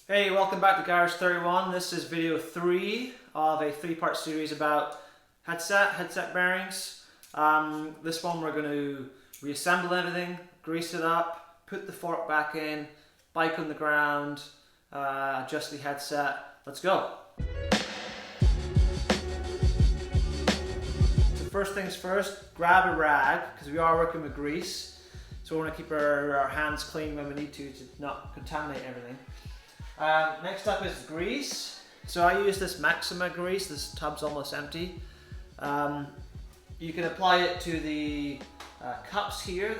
Hey, welcome back to Garage 31. This is video 3 of a 3-part series about headset bearings. This one we're going to reassemble everything, grease it up, put the fork back in, bike on the ground, adjust the headset. Let's go. So first things first, grab a rag because we are working with grease. So we want to keep our hands clean when we need to not contaminate everything. Next up is grease. So I use this Maxima Grease. This tub's almost empty. You can apply it to the cups here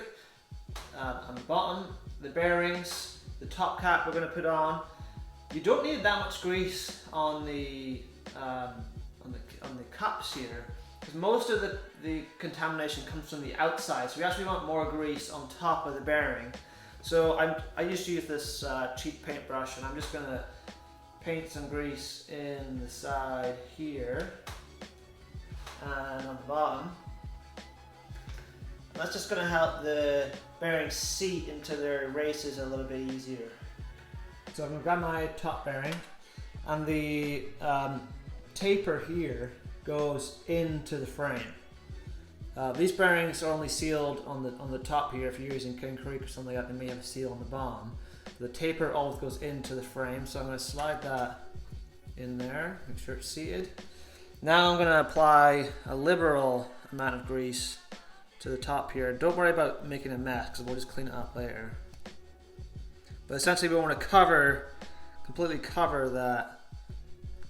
on the bottom, the bearings, the top cap we're going to put on. You don't need that much grease on the cups here, because most of the contamination comes from the outside. So we actually want more grease on top of the bearing. So I used to use this cheap paintbrush, and I'm just going to paint some grease in the side here and on the bottom. And that's just going to help the bearings seat into their races a little bit easier. So I'm going to grab my top bearing, and the taper here goes into the frame. These bearings are only sealed on the top here. If you're using King Creek or something like that, they may have a seal on the bottom. The taper always goes into the frame, so I'm going to slide that in there, make sure it's seated. Now I'm going to apply a liberal amount of grease to the top here. Don't worry about making a mess, because we'll just clean it up later. But essentially we want to completely cover that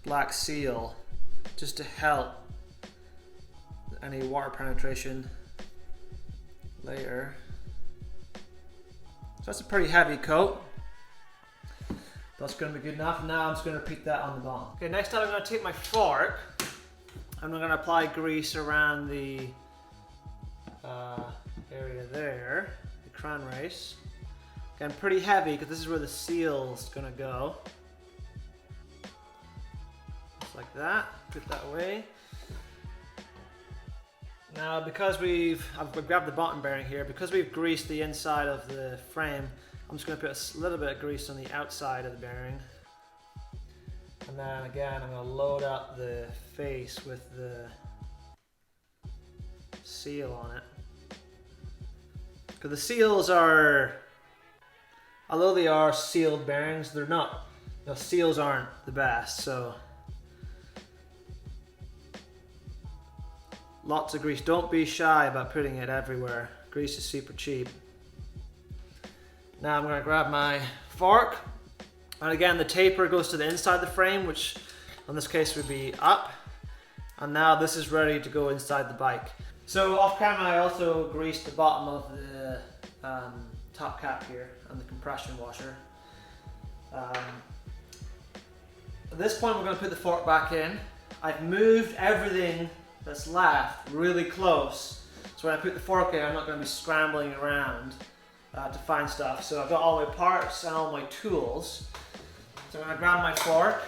black seal just to help any water penetration later. So that's a pretty heavy coat. That's going to be good enough. Now I'm just going to repeat that on the bottom. Okay, next time I'm going to take my fork and I'm going to apply grease around the area there, the crown race. Again, pretty heavy because this is where the seal is going to go. Just like that. Put that away. Now, because I've grabbed the bottom bearing here, because we've greased the inside of the frame, I'm just going to put a little bit of grease on the outside of the bearing. And then again, I'm going to load up the face with the seal on it. Because the seals are, although they are sealed bearings, they're not, seals aren't the best, so lots of grease. Don't be shy about putting it everywhere. Grease is super cheap. Now I'm going to grab my fork, and again the taper goes to the inside of the frame, which in this case would be up, and now this is ready to go inside the bike. So off camera I also greased the bottom of the top cap here and the compression washer. At this point we're going to put the fork back in. I've moved everything that's left really close, so when I put the fork in I'm not going to be scrambling around to find stuff. So I've got all my parts and all my tools. So I'm going to grab my fork,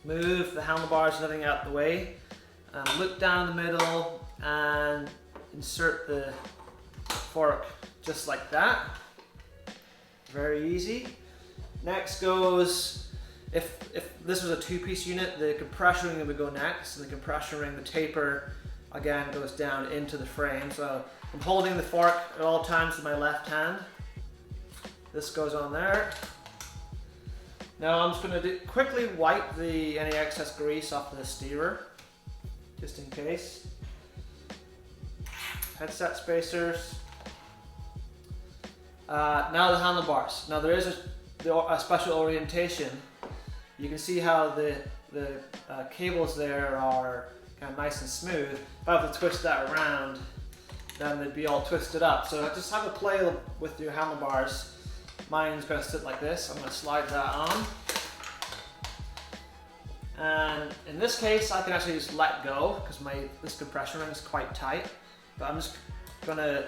move the handlebars and everything out the way, and look down the middle and insert the fork just like that. Very easy. Next goes, if this was a 2-piece unit, the compression ring would go next, and the compression ring, the taper, again goes down into the frame. So I'm holding the fork at all times with my left hand. This goes on there. Now I'm just going to quickly wipe any excess grease off the steerer, just in case. Headset spacers. Now the handlebars. Now there is a special orientation. You can see how the cables there are kind of nice and smooth. If I have to twist that around, then they'd be all twisted up. So just have a play with your handlebars. Mine's going to sit like this. I'm going to slide that on. And in this case, I can actually just let go because this compression ring is quite tight. But I'm just going to,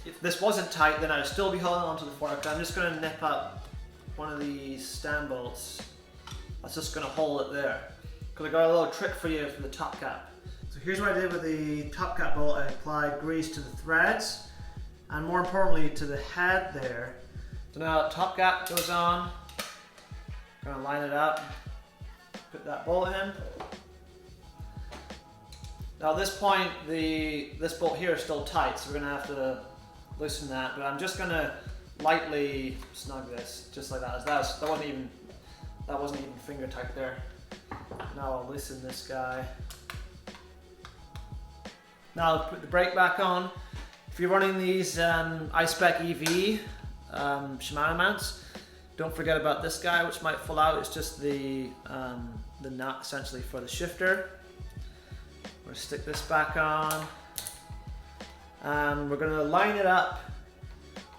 if this wasn't tight, then I'd still be holding onto the fork. I'm just going to nip up one of these stand bolts. That's just going to hold it there. Because I got a little trick for you for the top cap. So here's what I did with the top cap bolt. I applied grease to the threads, and more importantly to the head there. So now the top cap goes on, Gonna line it up, put that bolt in. Now at this point, this bolt here is still tight, so we're gonna have to loosen that, but I'm just gonna lightly snug this, just like that. That wasn't even finger tight there. Now I'll loosen this guy. Now I'll put the brake back on. If you're running these iSpec EV Shimano mounts, don't forget about this guy, which might fall out. It's just the nut essentially for the shifter. We're gonna stick this back on, and we're gonna line it up.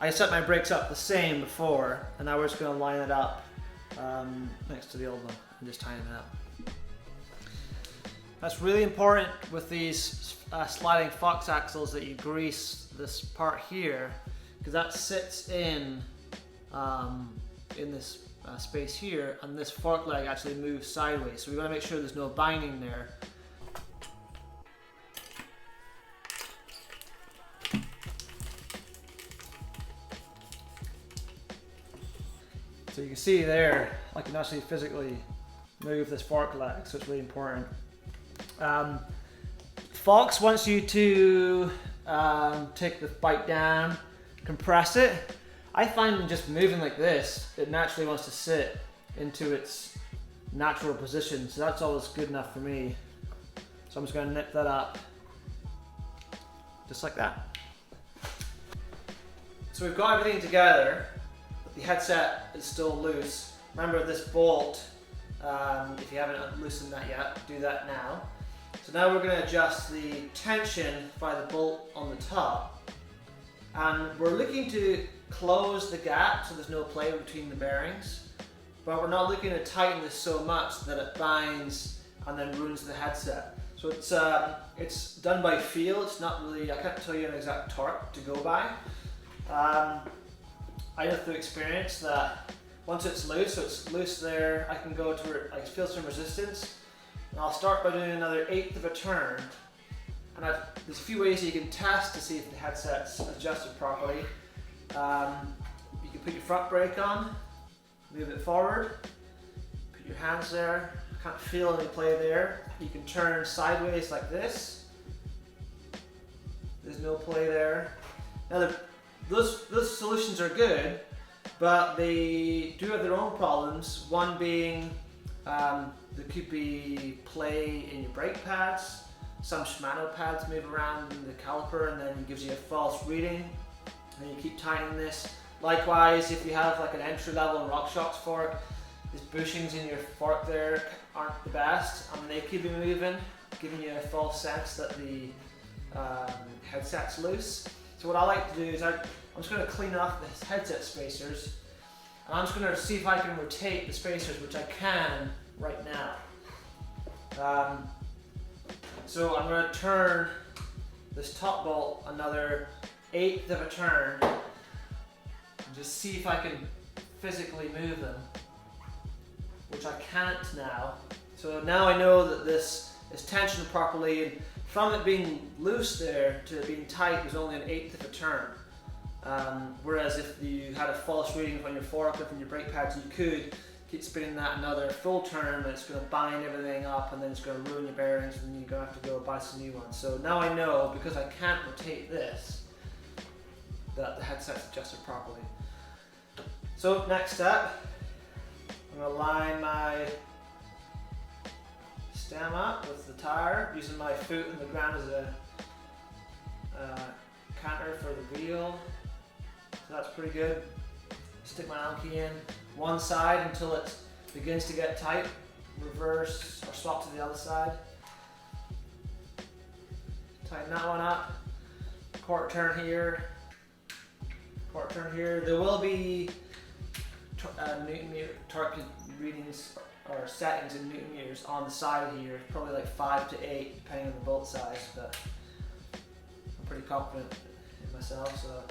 I set my brakes up the same before, and now we're just gonna line it up next to the old one and just tighten it up. That's really important with these sliding fox axles, that you grease this part here, because that sits in this space here, and this fork leg actually moves sideways. So we want to make sure there's no binding there. So you can see there, I can actually physically move this fork leg, so it's really important. Fox wants you to take the bike down, compress it. I find just moving like this, it naturally wants to sit into its natural position, so that's always good enough for me. So I'm just going to nip that up, just like that. So we've got everything together, but the headset is still loose. Remember this bolt, if you haven't loosened that yet, do that now. So now we're going to adjust the tension by the bolt on the top, and we're looking to close the gap so there's no play between the bearings, but we're not looking to tighten this so much that it binds and then ruins the headset. So it's done by feel. It's not really, I can't tell you an exact torque to go by. I know through experience that once it's loose, so it's loose there, I can go to where I feel some resistance. And I'll start by doing another 1/8 of a turn. And there's a few ways you can test to see if the headset's adjusted properly. You can put your front brake on, move it forward, put your hands there, can't feel any play there. You can turn sideways like this. There's no play there. Now those solutions are good, but they do have their own problems. One being there could be play in your brake pads. Some Shimano pads move around in the caliper and then it gives you a false reading, and you keep tightening this. Likewise, if you have like an entry-level RockShox fork, these bushings in your fork there aren't the best, and they keep you moving, giving you a false sense that the headset's loose. So what I like to do is I'm just going to clean off the headset spacers, and I'm just going to see if I can rotate the spacers, which I can right now. So I'm going to turn this top bolt another 1/8 of a turn and just see if I can physically move them, which I can't now. So now I know that this is tensioned properly, and from it being loose there to it being tight was only an 1/8 of a turn. Whereas if you had a false reading on your forklift and your brake pads, you could keep spinning that another full turn, but it's going to bind everything up and then it's going to ruin your bearings, and then you're going to have to go buy some new ones. So now I know, because I can't rotate this, that the headset's adjusted properly. So next step, I'm going to line my stem up with the tire, using my foot in the ground as a counter for the wheel. So that's pretty good. Stick my Allen key in one side until it begins to get tight, reverse or swap to the other side. Tighten that one up, quarter turn here, quarter turn here. There will be Newton meter torque readings or settings in Newton meters on the side here, probably like 5 to 8 depending on the bolt size, but I'm pretty confident in myself. So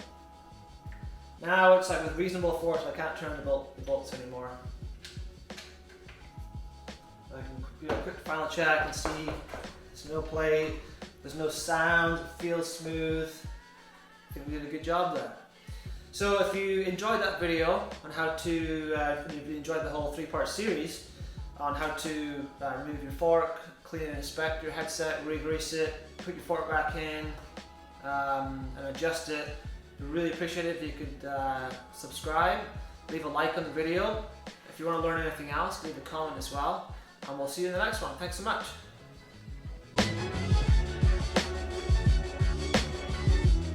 now it's like with reasonable force, I can't turn the bolts anymore. I can do a quick final check and see there's no play, there's no sound, it feels smooth. I think we did a good job there. So if you enjoyed that video on how to, if you enjoyed the whole 3-part series on how to remove your fork, clean and inspect your headset, re-grease it, put your fork back in, and adjust it, we really appreciate it if you could subscribe, leave a like on the video. If you want to learn anything else, leave a comment as well, and we'll see you in the next one. Thanks so much.